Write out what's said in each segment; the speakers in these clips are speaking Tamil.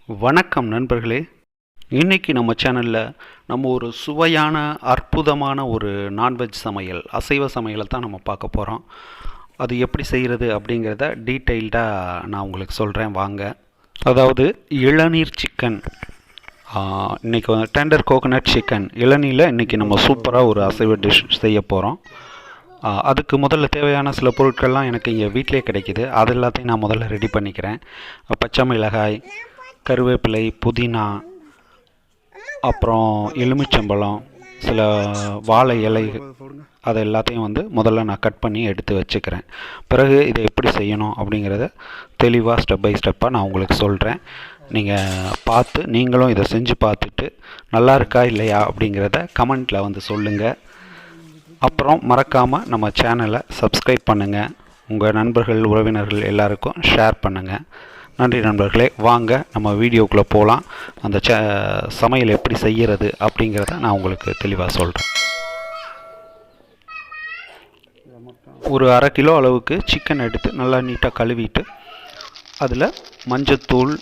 வணக்கம் நண்பர்களே. இன்றைக்கி நம்ம சேனலில் நம்ம ஒரு சுவையான அற்புதமான ஒரு நான்வெஜ் சமையல், அசைவ சமையலை தான் நம்ம பார்க்க போகிறோம். அது எப்படி செய்கிறது அப்படிங்கிறத டீட்டெயில்டாக நான் உங்களுக்கு சொல்கிறேன் வாங்க. அதாவது இளநீர் சிக்கன், இன்றைக்கி வந்து டெண்டர் கோகோனட் சிக்கன் இளநீரில் இன்றைக்கி நம்ம சூப்பராக ஒரு அசைவ டிஷ் செய்ய போகிறோம். அதுக்கு முதல்ல தேவையான சில பொருட்கள்லாம் எனக்கு இங்கே வீட்டிலே கிடைக்கிது. அது எல்லாத்தையும் நான் முதல்ல ரெடி பண்ணிக்கிறேன். பச்சை மிளகாய், கருவேப்பிலை, புதினா, அப்புறம் எலுமிச்சம்பழம், சில வாழை இலை, அதை எல்லாத்தையும் வந்து முதல்ல நான் கட் பண்ணி எடுத்து வச்சுக்கிறேன். பிறகு இதை எப்படி செய்யணும் அப்படிங்கிறத தெளிவாக ஸ்டெப் பை ஸ்டெப்பாக நான் உங்களுக்கு சொல்கிறேன். நீங்கள் பார்த்து நீங்களும் இதை செஞ்சு பார்த்துட்டு நல்லா இருக்கா இல்லையா அப்படிங்கிறத கமெண்ட்டில் வந்து சொல்லுங்கள். அப்புறம் மறக்காமல் நம்ம சேனலை சப்ஸ்கிரைப் பண்ணுங்கள். உங்கள் நண்பர்கள், உறவினர்கள் எல்லாருக்கும் ஷேர் பண்ணுங்கள். நன்றி நண்பர்களே. வாங்க நம்ம வீடியோக்குள்ளே போகலாம். அந்த சமையல் எப்படி செய்கிறது அப்படிங்கிறத நான் உங்களுக்கு தெளிவாக சொல்கிறேன். ஒரு அரை கிலோ அளவுக்கு சிக்கன் எடுத்து நல்லா நீட்டாக கழுவிட்டு அதில் மஞ்சத்தூள்,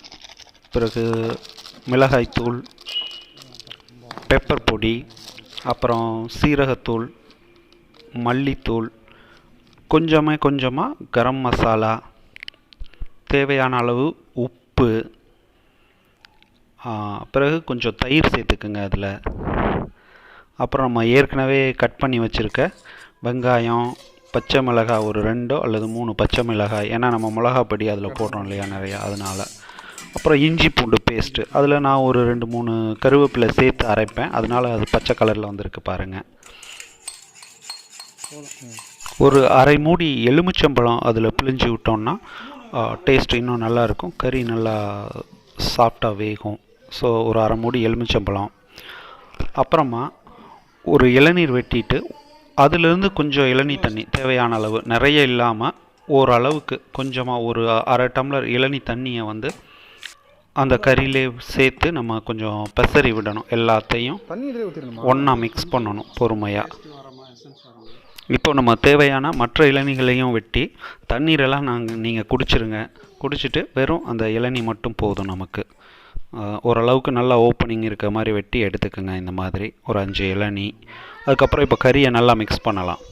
பிறகு மிளகாய்த்தூள், பெப்பர் பொடி, அப்புறம் சீரகத்தூள், மல்லித்தூள், கொஞ்சமாக கரம் மசாலா, தேவையான அளவு உப்பு, பிறகு கொஞ்சம் தயிர் சேர்த்துக்குங்க அதில். அப்புறம் நம்ம ஏற்கனவே கட் பண்ணி வச்சுருக்க வெங்காயம், பச்சை மிளகாய், ஒரு 2 அல்லது 3 பச்சை மிளகாய், ஏன்னா நம்ம மிளகாய் பொடி அதில் போடுறோம் இல்லையா நிறையா, அதனால். அப்புறம் இஞ்சி பூண்டு பேஸ்ட்டு, அதில் நான் ஒரு 2-3 கருவேப்பிலை சேர்த்து அரைப்பேன், அதனால் அது பச்சை கலரில் வந்திருக்கு பாருங்கள். ஒரு அரை மூடி எலுமிச்சம்பழம் அதில் பிழிஞ்சு விட்டோம்னா டேஸ்ட் இன்னும் நல்லாயிருக்கும். கறி நல்லா சாஃப்டாக வேகும். ஸோ ஒரு அரை மூடி எலுமிச்சம்பழம், அப்புறமா ஒரு இளநீர் வெட்டிட்டு அதிலிருந்து கொஞ்சம் இளநீர் தண்ணி தேவையான அளவு, நிறைய இல்லாமல் ஓரளவுக்கு கொஞ்சமாக ஒரு அரை டம்ளர் இளநீர் தண்ணியை வந்து அந்த கறியிலே சேர்த்து நம்ம கொஞ்சம் பெசரி விடணும். எல்லாத்தையும் ஒன்றா மிக்ஸ் பண்ணணும் பொறுமையாக. இப்போ நம்ம தேவையான மற்ற இளநீர்களையும் வெட்டி தண்ணீரெல்லாம் நீங்கள் குடிச்சிட்டு வெறும் அந்த இளநீ மட்டும் போதும் நமக்கு. ஓரளவுக்கு நல்லா ஓப்பனிங் இருக்க மாதிரி வெட்டி எடுத்துக்கோங்க. இந்த மாதிரி ஒரு 5 இளநீ. அதுக்கப்புறம் இப்போ கறியை நல்லா மிக்ஸ் பண்ணலாம்.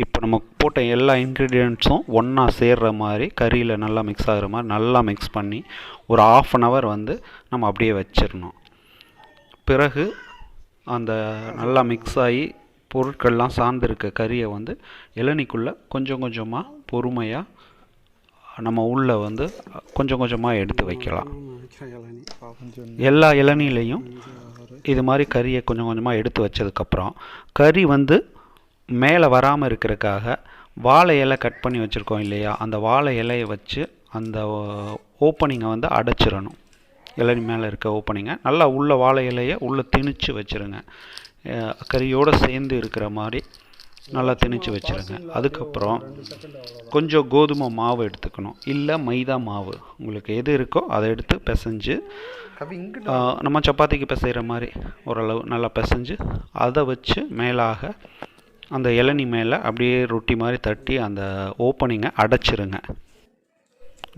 இப்போ நம்ம போட்ட எல்லா இன்க்ரீடியண்ட்ஸும் ஒன்றா சேர்கிற மாதிரி, கறியில் நல்லா மிக்ஸ் ஆகிற மாதிரி நல்லா மிக்ஸ் பண்ணி ஒரு 1/2 hour வந்து நம்ம அப்படியே வச்சிடணும். பிறகு அந்த நல்லா மிக்ஸ் ஆகி பொருட்கள்லாம் சார்ந்திருக்க கறியை வந்து இளநிக்குள்ளே கொஞ்சமாக பொறுமையாக நம்ம உள்ளே வந்து கொஞ்சமாக எடுத்து வைக்கலாம். எல்லா இளநிலையும் இது மாதிரி கறியை கொஞ்சமாக எடுத்து வச்சதுக்கப்புறம், கறி வந்து மேலே வராமல் இருக்கிறதுக்காக வாழை இலை கட் பண்ணி வச்சுருக்கோம் இல்லையா, அந்த வாழை இலையை வச்சு அந்த ஓப்பனிங்கை வந்து அடைச்சிடணும். இளநி மேலே இருக்க ஓப்பனிங்கை நல்லா உள்ள வாழை இலையை உள்ளே திணிச்சு வச்சுருங்க. கறியோடு சேர்ந்து இருக்கிற மாதிரி நல்லா திணிச்சு வச்சுருங்க. அதுக்கப்புறம் கொஞ்சம் கோதுமை மாவு எடுத்துக்கணும், இல்லை மைதா மாவு, உங்களுக்கு எது இருக்கோ அதை எடுத்து பிசைஞ்சு, நம்ம சப்பாத்திக்கு பிசைகிற மாதிரி ஓரளவு நல்லா பிசைஞ்சு அதை வச்சு மேலாக அந்த இளநி மேலே அப்படியே ரொட்டி மாதிரி தட்டி அந்த ஓப்பனிங்கை அடைச்சிருங்க.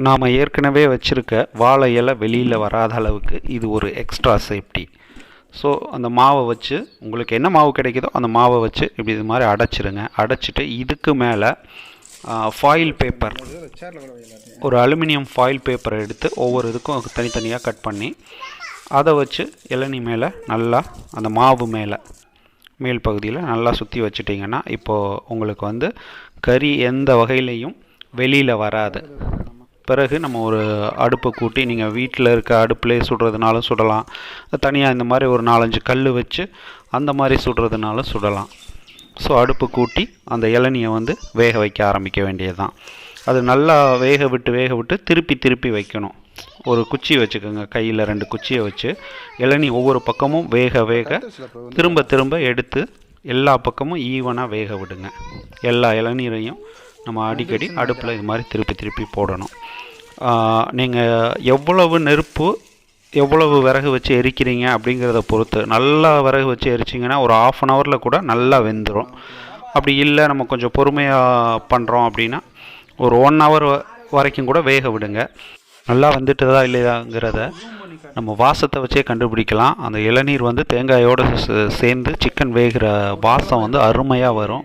நாம் ஏற்கனவே வச்சுருக்க வாழை இலை வெளியில் வராத அளவுக்கு இது ஒரு எக்ஸ்ட்ரா சேஃப்டி. ஸோ அந்த மாவை வச்சு, உங்களுக்கு என்ன மாவு கிடைக்குதோ அந்த மாவை வச்சு இப்படி இது மாதிரி அடைச்சிருங்க. அடைச்சிட்டு இதுக்கு மேலே ஃபாயில் பேப்பர், ஒரு அலுமினியம் ஃபாயில் பேப்பரை எடுத்து ஒவ்வொரு இதுக்கும் தனித்தனியாக கட் பண்ணி அதை வச்சு இளநி மேலே நல்லா அந்த மாவு மேல் பகுதியில் நல்லா சுற்றி வச்சுட்டிங்கன்னா இப்போது உங்களுக்கு வந்து கறி எந்த வகையிலையும் வெளியில் வராது. பிறகு நம்ம ஒரு அடுப்பை கூட்டி, நீங்கள் வீட்டில் இருக்க அடுப்புலேயே சுடுறதுனாலும் சுடலாம், தனியாக இந்த மாதிரி ஒரு 4-5 கல் வச்சு அந்த மாதிரி சுடுறதுனாலும் சுடலாம். ஸோ அடுப்பு கூட்டி அந்த இளநியை வந்து வேக வைக்க ஆரம்பிக்க வேண்டியது தான். அது நல்லா வேக விட்டு திருப்பி வைக்கணும். ஒரு குச்சி வச்சுக்கோங்க, கையில் 2 குச்சியை வச்சு இளநி ஒவ்வொரு பக்கமும் வேக திரும்ப எடுத்து எல்லா பக்கமும் ஈவனாக வேக விடுங்க. எல்லா இளநீரையும் நம்ம அடிக்கடி அடுப்பில் இது மாதிரி திருப்பி போடணும். நீங்கள் எவ்வளவு விறகு வச்சு எரிக்கிறீங்க அப்படிங்கிறத பொறுத்து, நல்லா விறகு வச்சு எரிச்சிங்கன்னா ஒரு 1/2 hour கூட நல்லா வெந்துடும். அப்படி இல்லை நம்ம கொஞ்சம் பொறுமையாக பண்ணுறோம் அப்படின்னா ஒரு 1 hour வரைக்கும் கூட வேக விடுங்க. நல்லா வெந்துட்டதா இல்லையாங்கிறத நம்ம வாசத்தை வச்சே கண்டுபிடிக்கலாம். அந்த இளநீர் வந்து தேங்காயோடு சேர்ந்து சிக்கன் வேகிற வாசம் வந்து அருமையாக வரும்.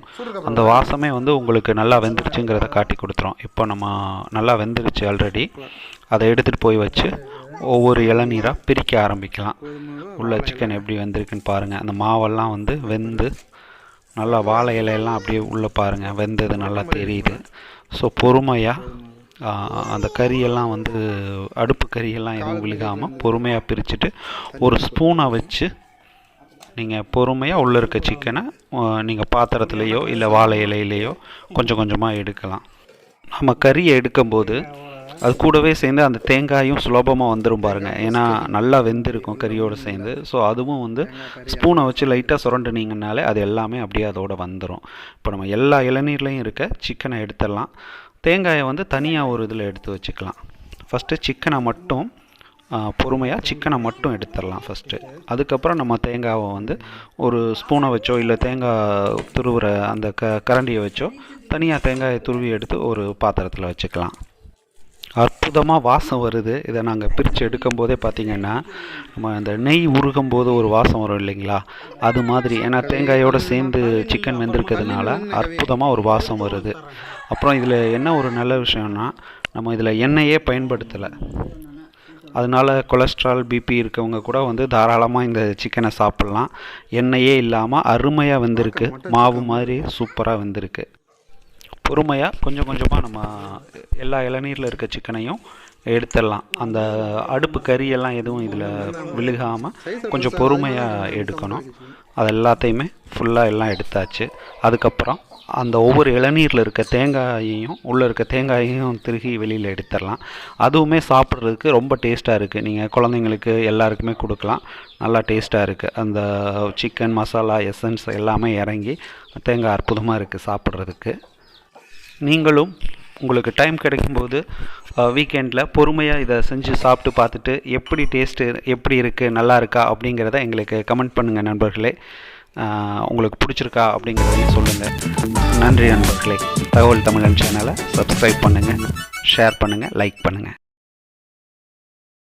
அந்த வாசமே வந்து உங்களுக்கு நல்லா வெந்துருச்சுங்கிறத காட்டி கொடுத்துரும். இப்போ நம்ம நல்லா வெந்துருச்சு ஆல்ரெடி. அதை எடுத்துகிட்டு போய் வச்சு ஒவ்வொரு இளநீராக பிரிக்க ஆரம்பிக்கலாம். உள்ள சிக்கன் எப்படி வெந்திருக்குன்னு பாருங்கள். அந்த மாவெல்லாம் வந்து வெந்து நல்லா வாழை இலையெல்லாம் அப்படியே உள்ளே பாருங்கள், வெந்தது நல்லா தெரியுது. ஸோ பொறுமையாக அந்த கறியெல்லாம் வந்து அடுப்பு கறியெல்லாம் எதுவும் விழுகாமல் பொறுமையாக பிரிச்சுட்டு ஒரு ஸ்பூனை வச்சு நீங்கள் பொறுமையாக உள்ளே இருக்க சிக்கனை நீங்கள் பாத்திரத்துலேயோ இல்லை வாழை இலையிலையோ கொஞ்சம் கொஞ்சமாக எடுக்கலாம். நம்ம கறியை எடுக்கும்போது அது கூடவே சேர்ந்து அந்த தேங்காயும் சுலபமாக வந்துடும் பாருங்கள். ஏன்னா நல்லா வெந்திருக்கும் கறியோடு சேர்ந்து. ஸோ அதுவும் வந்து ஸ்பூனை வச்சு லைட்டாக சுரண்டுனீங்கனாலே அது எல்லாமே அப்படியே அதோடு வந்துடும். இப்போ நம்ம எல்லா இளநீர்லையும் இருக்க சிக்கனை எடுத்துடலாம். தேங்காயை வந்து தனியாக ஒரு இதில் எடுத்து வச்சுக்கலாம். ஃபஸ்ட்டு சிக்கனை மட்டும் பொறுமையாக சிக்கனை மட்டும் எடுத்துடலாம் ஃபஸ்ட்டு. அதுக்கப்புறம் நம்ம தேங்காவை வந்து ஒரு ஸ்பூனை வச்சோ இல்லை தேங்காய் துருவுற அந்த கரண்டியை வச்சோ தனியாக தேங்காயை துருவி எடுத்து ஒரு பாத்திரத்தில் வச்சுக்கலாம். அற்புதமாக வாசம் வருது. இதை நாங்கள் பிரித்து எடுக்கும் போதே பார்த்திங்கன்னா நம்ம அந்த நெய் உருகும் போது ஒரு வாசம் வரும் இல்லைங்களா, அது மாதிரி. ஏன்னா தேங்காயோடு சேர்ந்து சிக்கன் வெந்திருக்கிறதுனால அற்புதமாக ஒரு வாசம் வருது. அப்புறம் இதில் என்ன ஒரு நல்ல விஷயம்னா நம்ம இதில் எண்ணெயே பயன்படுத்தலை. அதனால் கொலஸ்ட்ரால் பிபி இருக்கவங்க கூட வந்து தாராளமாக இந்த சிக்கனை சாப்பிட்லாம். எண்ணெயே இல்லாமல் அருமையாக வெந்திருக்கு, மாவு மாதிரி சூப்பராக வெந்திருக்கு. பொறுமையாக கொஞ்சம் கொஞ்சமாக நம்ம எல்லா இளநீரில் இருக்க சிக்கனையும் எடுத்துடலாம். அந்த அடுப்பு கறியெல்லாம் எதுவும் இதில் விழுகாமல் கொஞ்சம் பொறுமையாக எடுக்கணும். அது எல்லாத்தையுமே ஃபுல்லாக எல்லாம் எடுத்தாச்சு. அதுக்கப்புறம் அந்த ஒவ்வொரு இளநீரில் இருக்க தேங்காயையும் உள்ளே இருக்க தேங்காயையும் திருகி வெளியில் எடுத்துடலாம். அதுவுமே சாப்பிட்றதுக்கு ரொம்ப டேஸ்ட்டாக இருக்குது. நீங்கள் குழந்தைங்களுக்கு எல்லாருக்குமே கொடுக்கலாம். நல்லா டேஸ்ட்டாக இருக்குது. அந்த சிக்கன் மசாலா எசன்ஸ் எல்லாமே இறங்கி தேங்காய் அற்புதமாக இருக்குது சாப்பிட்றதுக்கு. நீங்களும் உங்களுக்கு டைம் கிடைக்கும்போது வீக்கெண்டில் பொறுமையாக இதை செஞ்சு சாப்பிட்டு பார்த்துட்டு எப்படி டேஸ்ட்டு எப்படி இருக்குது, நல்லா இருக்கா அப்படிங்கிறத எங்களுக்கு கமெண்ட் பண்ணுங்கள் நண்பர்களே. உங்களுக்கு பிடிச்சிருக்கா அப்படிங்கிறதையும் சொல்லுங்கள். நன்றி நண்பர்களே. தகவல் தமிழன் சேனலை சப்ஸ்கிரைப் பண்ணுங்கள், ஷேர் பண்ணுங்கள், லைக் பண்ணுங்கள்.